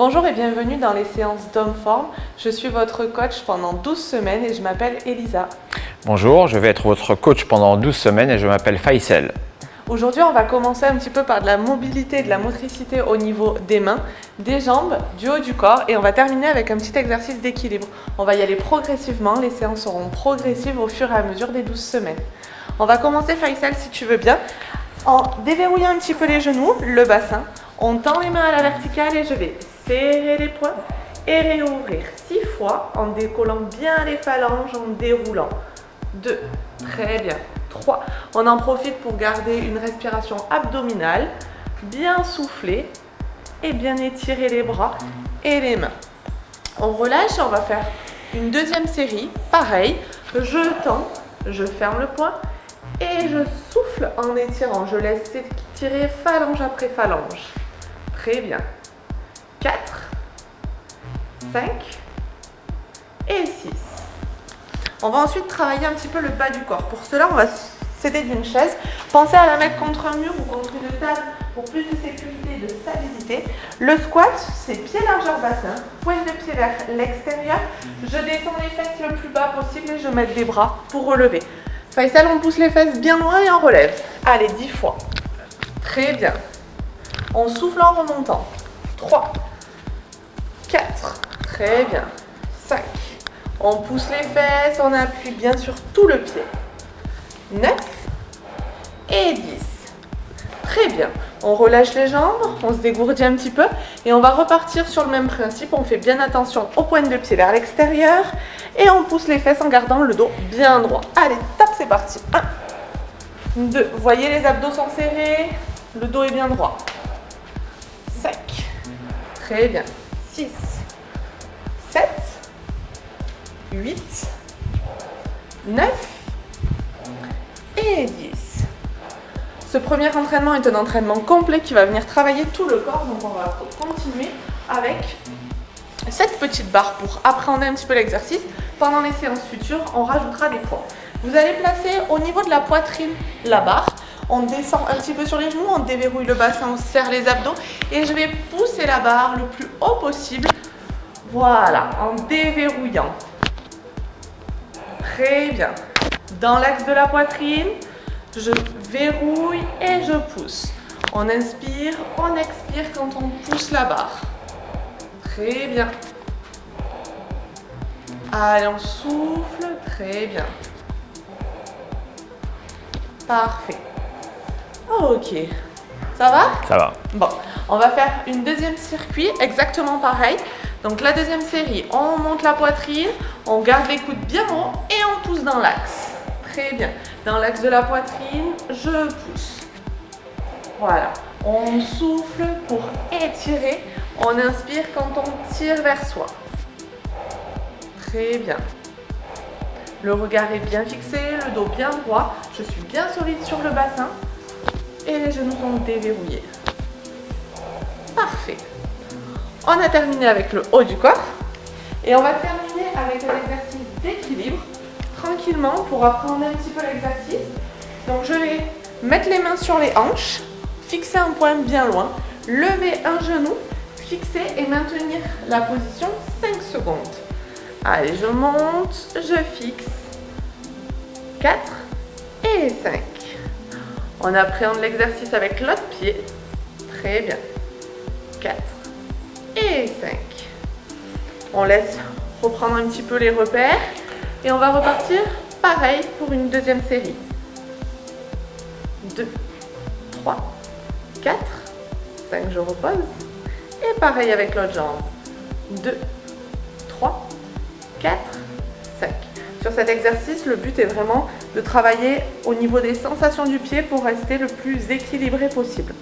Bonjour et bienvenue dans les séances d'Homme Forme. Je suis votre coach pendant 12 semaines et je m'appelle Elisa. Bonjour, je vais être votre coach pendant 12 semaines et je m'appelle Faisal. Aujourd'hui, on va commencer un petit peu par de la mobilité et de la motricité au niveau des mains, des jambes, du haut du corps et on va terminer avec un petit exercice d'équilibre. On va y aller progressivement, les séances seront progressives au fur et à mesure des 12 semaines. On va commencer, Faisal, si tu veux bien, en déverrouillant un petit peu les genoux, le bassin. On tend les mains à la verticale et je vais serrer les poings et réouvrir 6 fois en décollant bien les phalanges, en déroulant. 2, très bien. 3, on en profite pour garder une respiration abdominale, bien souffler et bien étirer les bras et les mains. On relâche et on va faire une deuxième série, pareil, je tends, je ferme le poing et je souffle en étirant, je laisse étirer phalange après phalange. Très bien. 4, 5 et 6. On va ensuite travailler un petit peu le bas du corps. Pour cela, on va s'aider d'une chaise. Pensez à la mettre contre un mur ou contre une table pour plus de sécurité et de stabilité. Le squat, c'est pied largeur bassin, pointe de pied vers l'extérieur. Je descends les fesses le plus bas possible et je mets les bras pour relever. Faisal, on pousse les fesses bien loin et on relève. Allez, 10 fois. Très bien. On souffle en remontant. 3, 4, très bien. 5. On pousse les fesses, on appuie bien sur tout le pied. 9 et 10. Très bien. On relâche les jambes, on se dégourdit un petit peu et on va repartir sur le même principe. On fait bien attention aux pointes de pied vers l'extérieur et on pousse les fesses en gardant le dos bien droit. Allez, top, c'est parti. 1, 2, voyez les abdos sont serrés, le dos est bien droit. 5, très bien. 6, 7, 8, 9 et 10. Ce premier entraînement est un entraînement complet qui va venir travailler tout le corps. Donc on va continuer avec cette petite barre pour appréhender un petit peu l'exercice. Pendant les séances futures, on rajoutera des poids. Vous allez placer au niveau de la poitrine la barre. On descend un petit peu sur les genoux, on déverrouille le bassin, on serre les abdos et je vais pousser la barre le plus haut possible. Voilà, en déverrouillant. Très bien. Dans l'axe de la poitrine, je verrouille et je pousse. On inspire, on expire quand on pousse la barre. Très bien. Allez, on souffle. Très bien. Parfait. Ok. Ça va? Ça va. Bon, on va faire une deuxième circuit, exactement pareil. Donc la deuxième série, on monte la poitrine, on garde les coudes bien hauts et on pousse dans l'axe. Très bien. Dans l'axe de la poitrine, je pousse. Voilà. On souffle pour étirer. On inspire quand on tire vers soi. Très bien. Le regard est bien fixé, le dos bien droit. Je suis bien solide sur le bassin. Et les genoux sont déverrouillés. Parfait. On a terminé avec le haut du corps. Et on va terminer avec un exercice d'équilibre. Tranquillement pour apprendre un petit peu l'exercice. Donc je vais mettre les mains sur les hanches, fixer un point bien loin, lever un genou, fixer et maintenir la position 5 secondes. Allez, je monte, je fixe. 4 et 5. On appréhende l'exercice avec l'autre pied. Très bien. 4 et 5. On laisse reprendre un petit peu les repères. Et on va repartir pareil pour une deuxième série. 2, 3, 4, 5, je repose. Et pareil avec l'autre jambe. 2, 3, 4, 5. Sur cet exercice, le but est vraiment de travailler au niveau des sensations du pied pour rester le plus équilibré possible.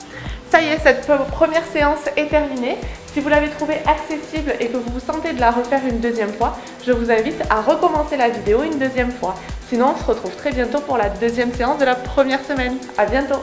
Ça y est, cette première séance est terminée. Si vous l'avez trouvée accessible et que vous vous sentez de la refaire une deuxième fois, je vous invite à recommencer la vidéo une deuxième fois. Sinon, on se retrouve très bientôt pour la deuxième séance de la première semaine. À bientôt!